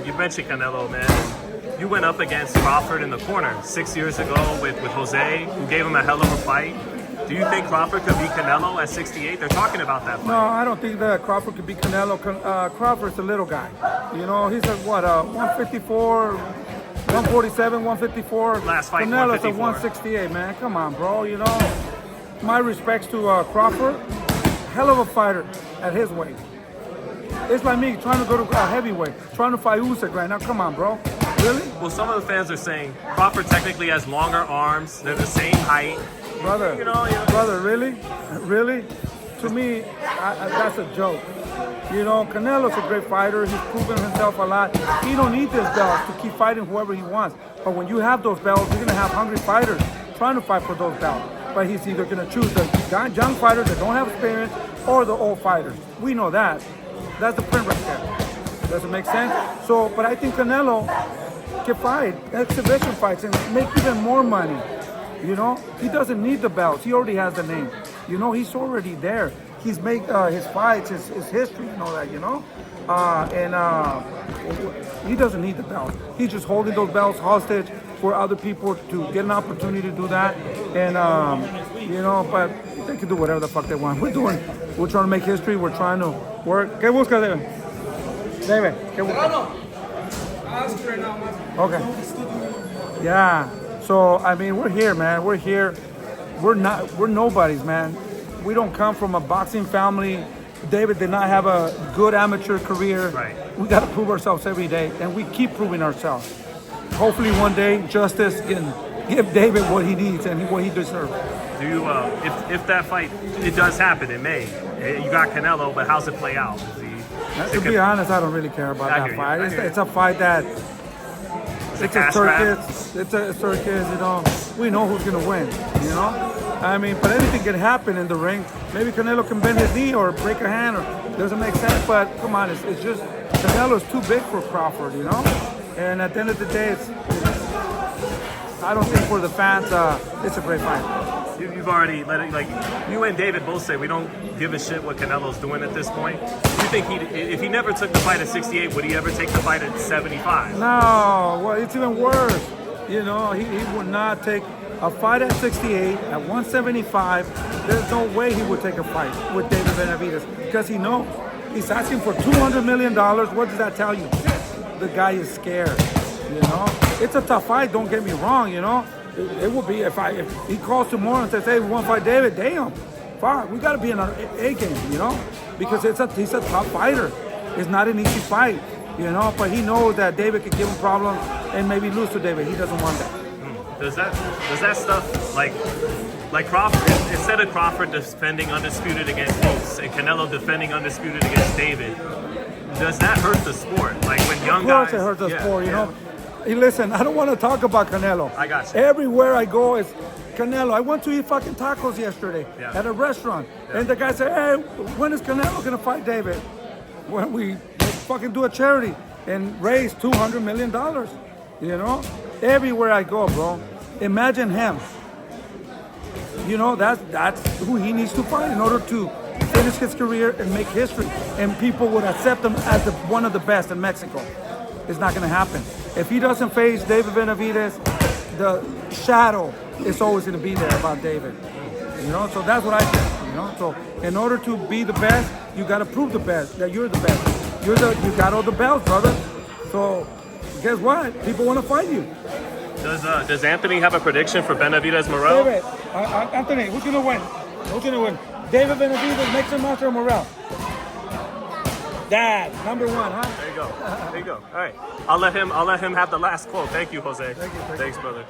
You mentioned Canelo, man. You went up against Crawford in the corner 6 years ago with Jose, who gave him a hell of a fight. Do you think Crawford could beat Canelo at 68? They're talking about that fight. No, I don't think that Crawford could beat Canelo. Crawford's a little guy. You know, he's at what, 154, 147, 154. Last fight, Canelo's 154. at 168, man. Come on, bro. You know, my respects to Crawford. Hell of a fighter at his weight. It's like me trying to go to heavyweight, trying to fight Usyk right now. Come on, bro. Really? Well, some of the fans are saying Crawford technically has longer arms. They're the same height. Brother, brother, really? Really? To me, that's a joke. You know, Canelo's a great fighter. He's proven himself a lot. He don't need this belt to keep fighting whoever he wants. But when you have those belts, you're going to have hungry fighters trying to fight for those belts. But he's either going to choose the young fighters that don't have experience or the old fighters. We know that. That's the print right there. Does it make sense? So, but I think Canelo can fight exhibition fights and make even more money. You know, he doesn't need the belts. He already has the name. You know, he's already there. He's made his fights, his history, and all that, you know? He doesn't need the belt. He's just holding those belts hostage for other people to get an opportunity to do that. And, you know, but they can do whatever the fuck they want. We're trying to make history. We're trying to work. ¿Qué buscas, David? David, ¿qué buscas? Okay. Yeah. So, I mean, we're here, man. We're here. We're nobodies, man. We don't come from a boxing family. David did not have a good amateur career. Right. We got to prove ourselves every day, and we keep proving ourselves. Hopefully one day justice can give David what he needs and what he deserves. Do you, if that fight, it does happen in May, you got Canelo, but how's it play out? To be honest, I don't really care about that fight. It's a fight that, it's a circus. It's a circus, you know. We know who's going to win, you know. I mean, but anything can happen in the ring. Maybe Canelo can bend his knee or break a hand, or doesn't make sense. But come on, it's just Canelo's too big for Crawford, you know. And at the end of the day, I don't think for the fans, it's a great fight. You've already let it, like, you and David both say we don't give a shit what Canelo's doing at this point. Do you think if he never took the fight at 68, would he ever take the fight at 75? No, well, it's even worse. You know, he would not take a fight at 68, at 175. There's no way he would take a fight with David Benavidez because he knows he's asking for $200 million. What does that tell you? The guy is scared. You know, it's a tough fight. Don't get me wrong. You know, it would be if he calls tomorrow and says, "Hey, we want to fight David." Damn, fuck, we got to be in our A game. You know, because he's a tough fighter. It's not an easy fight. You know, but he knows that David could give him problems and maybe lose to David. He doesn't want that. Does that stuff like Crawford, instead of Crawford defending undisputed against Boots and Canelo defending undisputed against David, does that hurt the sport? Like when young guys... Of course it hurts the sport, you know. Hey, listen, I don't want to talk about Canelo. I got you. Everywhere I go is Canelo. I went to eat fucking tacos yesterday at a restaurant. Yeah. And the guy said, "Hey, when is Canelo going to fight David?" When we fucking do a charity and raise $200 million. You know? Everywhere I go, bro. Imagine him. You know, that's who he needs to fight in order to finish his career and make history. And people would accept him as one of the best in Mexico. It's not going to happen. If he doesn't face David Benavidez, the shadow is always going to be there about David. You know, so that's what I think. You know, so in order to be the best, you got to prove the best, that you're the best. You got all the belts, brother. So guess what? People want to fight you. Does Anthony have a prediction for Benavidez Morel? David, Anthony, who's gonna win? Who's gonna win? David Benavidez, Mixer Master, or Morel? Dad, number one, huh? There you go. There you go. All right, I'll let him have the last quote. Thank you, Jose. Thank you. Thanks, brother.